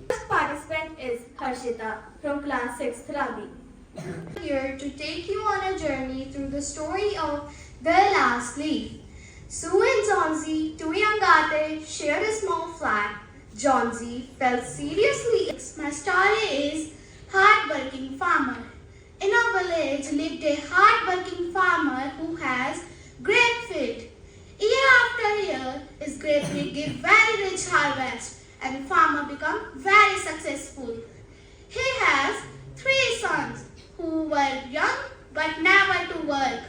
First participant is Harshita from class 6th Rabi. Here to take you on a journey through the story of The Last Leaf. Sue and Johnsy, two young artists, shared a small flat. Johnsy felt seriously ill. My story is Hardworking Farmer. In a village lived a hardworking farmer who has grapefield. Year after year, his grapefield give very rich harvest and the farmer become very successful. He has 3 sons who were young but never to work.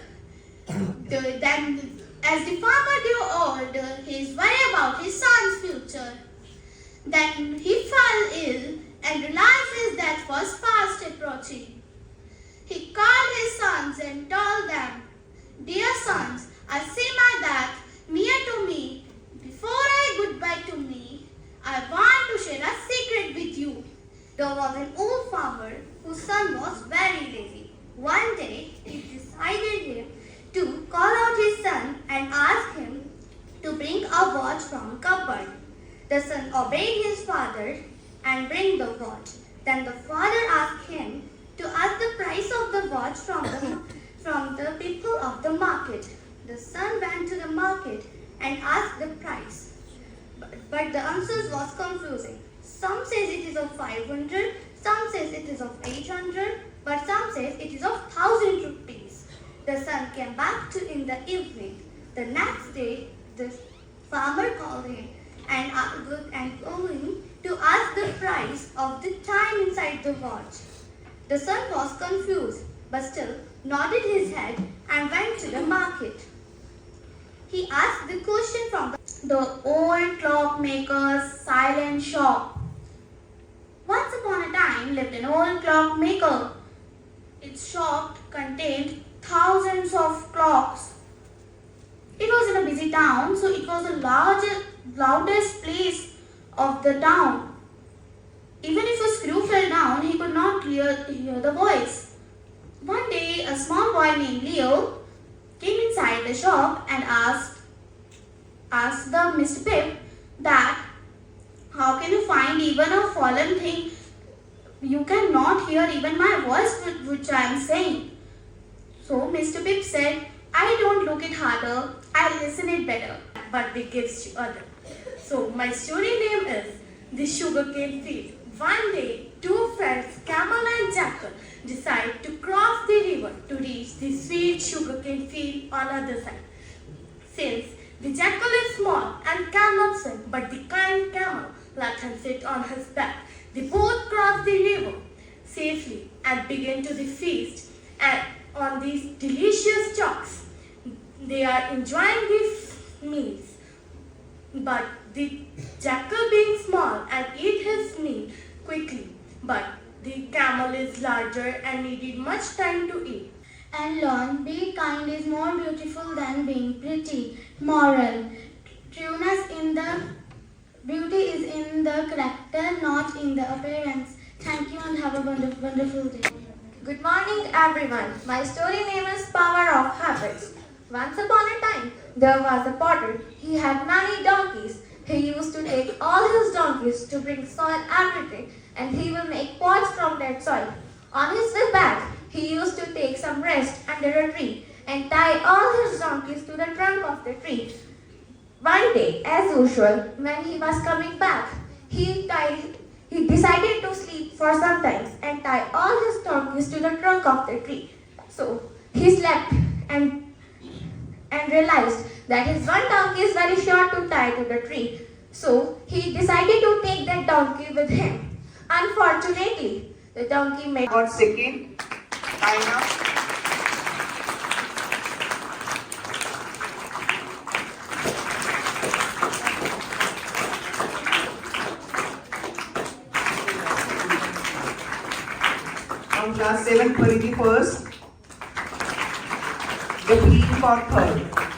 Then, as the farmer grew old, he is worried about his son's future. Then he fell ill and realized his death was fast approaching. He called his sons and told them, "Dear sons, I see my death near to me. Before I goodbye to me, I want to share a secret with you." There was an old farmer whose son was very lazy. One day, he decided to call out his son and ask him to bring a watch from cupboard. The son obeyed his father and bring the watch. Then the father asked him to ask the price of the watch from the people of the market. The son went to the market and asked the price. But the answers was confusing. Some says it is of 500, some says it is of 800, but some says it is of 1000 rupees. The son came back in the evening. The next day, the farmer called him and told him to ask the price of the time inside the watch. The son was confused, but still nodded his head and went to the market. He asked the question from the old clockmaker's silent shop. Once upon a time lived an old clockmaker. Its shop contained thousands of clocks. It was in a busy town, so it was the loudest place of the town. Even if a screw fell down, he could not hear the voice. One day, a small boy named Leo came inside the shop and asked the Mr. Pip that, "How can you find even a fallen thing? You cannot hear even my voice which I am saying." So Mr. Pip said, "I don't look it harder, I listen it better, but we gives to other." So my story name is The Sugarcane Field. One day, two friends, Camel and Jackal, decide to cross the river to reach the sweet sugarcane field on other side. Since the jackal is small and cannot swim, but the kind camel let him sit on his back, they both cross the river safely and begin to the feast. And on these delicious chalks, they are enjoying the meals. But the jackal being small and eat his meal quickly, but the camel is larger and needed much time to eat. And learn, be kind is more beautiful than being pretty. Moral, beauty is in the character, not in the appearance. Thank you and have a wonderful day. Good morning everyone. My story name is Power of Habits. Once upon a time, there was a potter. He had many donkeys. He used to take all his donkeys to bring soil every day, and he will make pots from that soil. On his way back, he used to take some rest under a tree and tie all his donkeys to the trunk of the tree. One day, as usual, when he was coming back, he decided to sleep for some time and tie all his donkeys to the trunk of the tree. So he slept and realized that his one donkey is very short to tie to the tree. So he decided to take that donkey with him. Unfortunately, the donkey made 1 second. Time up. From class 7, Pariti first. The plea for third.